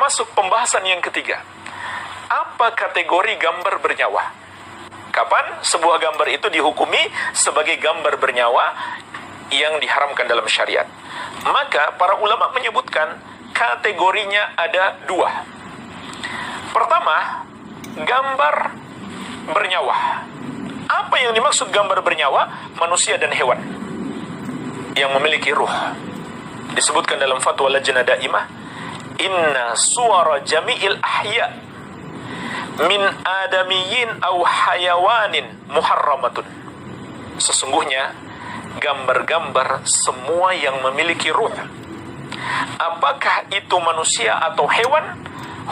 masuk pembahasan yang ketiga. Apa kategori gambar bernyawa? Kapan sebuah gambar itu dihukumi sebagai gambar bernyawa yang diharamkan dalam syariat? Maka para ulama menyebutkan kategorinya ada dua. Pertama, gambar bernyawa. Apa yang dimaksud gambar bernyawa? Manusia dan hewan yang memiliki ruh. Disebutkan dalam fatwa Lajnah Daimah, inna suwara jami'il ahya min adamiyyin aw hayawanin muharramatun. Sesungguhnya gambar-gambar semua yang memiliki ruh, apakah itu manusia atau hewan,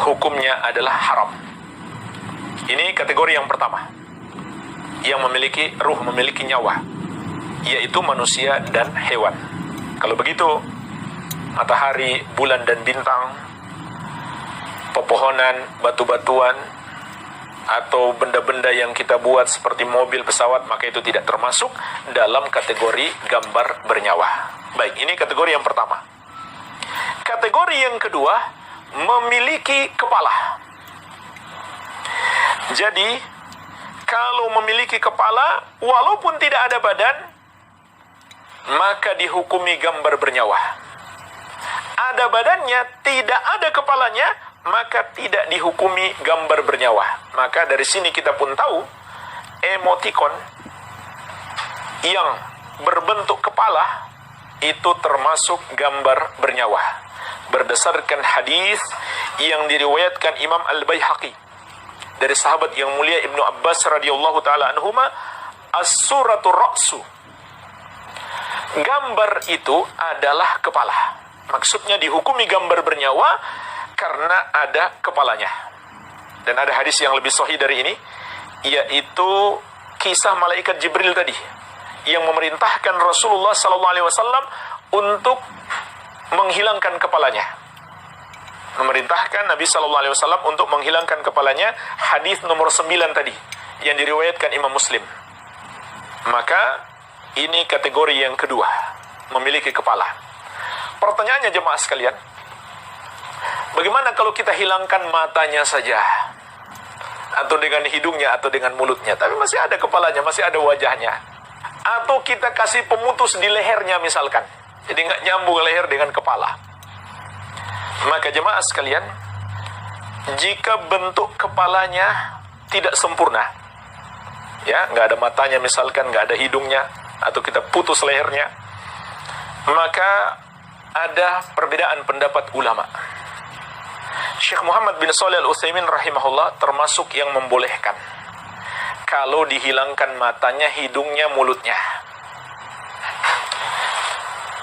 hukumnya adalah haram. Ini kategori yang pertama, yang memiliki ruh, memiliki nyawa, yaitu manusia dan hewan. Kalau begitu, matahari, bulan dan bintang, pepohonan, batu-batuan, atau benda-benda yang kita buat seperti mobil, pesawat, maka itu tidak termasuk dalam kategori gambar bernyawa. Baik, ini kategori yang pertama. Kategori yang kedua, memiliki kepala. Jadi, kalau memiliki kepala, walaupun tidak ada badan, maka dihukumi gambar bernyawa. Ada badannya, tidak ada kepalanya, maka tidak dihukumi gambar bernyawa. Maka dari sini kita pun tahu, emotikon yang berbentuk kepala itu termasuk gambar bernyawa. Berdasarkan hadis yang diriwayatkan Imam Al-Baihaqi dari sahabat yang mulia Ibnu Abbas radhiyallahu taala anhuma, as-suratu ra'su. Gambar itu adalah kepala. Maksudnya dihukumi gambar bernyawa karena ada kepalanya. Dan ada hadis yang lebih sahih dari ini, yaitu kisah malaikat Jibril tadi yang memerintahkan Rasulullah SAW untuk menghilangkan kepalanya. Memerintahkan Nabi SAW untuk menghilangkan kepalanya, hadis nomor 9 tadi yang diriwayatkan Imam Muslim. Maka ini kategori yang kedua, memiliki kepala. Pertanyaannya jemaah sekalian, bagaimana kalau kita hilangkan matanya saja, atau dengan hidungnya, atau dengan mulutnya, tapi masih ada kepalanya, masih ada wajahnya? Atau kita kasih pemutus di lehernya misalkan, jadi nggak nyambung leher dengan kepala. Maka jemaah sekalian, jika bentuk kepalanya tidak sempurna, ya, nggak ada matanya misalkan, nggak ada hidungnya, atau kita putus lehernya, maka ada perbedaan pendapat ulama. Syekh Muhammad bin Shalih Al-Utsaimin rahimahullah termasuk yang membolehkan kalau dihilangkan matanya, hidungnya, mulutnya.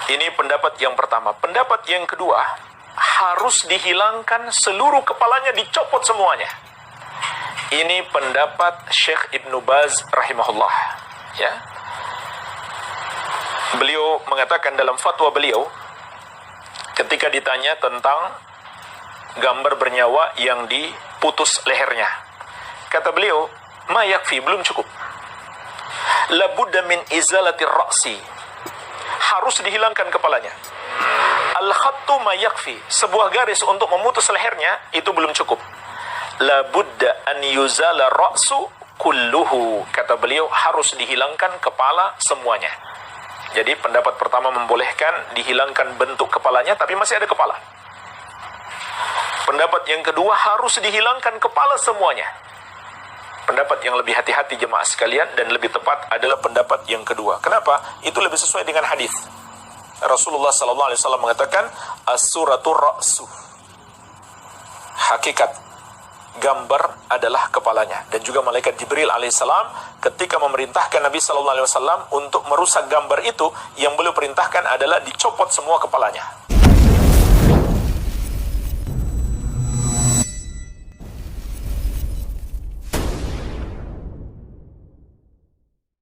Ini pendapat yang pertama. Pendapat yang kedua, harus dihilangkan seluruh kepalanya, dicopot semuanya. Ini pendapat Syekh Ibnu Baz rahimahullah, ya. Beliau mengatakan dalam fatwa beliau, ketika ditanya tentang gambar bernyawa yang diputus lehernya, kata beliau, ma yakfi, belum cukup. Labudda min izalati ra'si, harus dihilangkan kepalanya. Al-khattu ma yakfi, sebuah garis untuk memutus lehernya, itu belum cukup. Labudda an yuzala ra'su kulluhu, kata beliau, harus dihilangkan kepala semuanya. Jadi pendapat pertama membolehkan dihilangkan bentuk kepalanya, tapi masih ada kepala. Pendapat yang kedua, harus dihilangkan kepala semuanya. Pendapat yang lebih hati-hati jemaah sekalian dan lebih tepat adalah pendapat yang kedua. Kenapa? Itu lebih sesuai dengan hadis. Rasulullah SAW mengatakan, as-suratu ra'su. Hakikat gambar adalah kepalanya. Dan juga malaikat Jibril alaihissalam ketika memerintahkan Nabi SAW untuk merusak gambar itu, yang beliau perintahkan adalah dicopot semua kepalanya.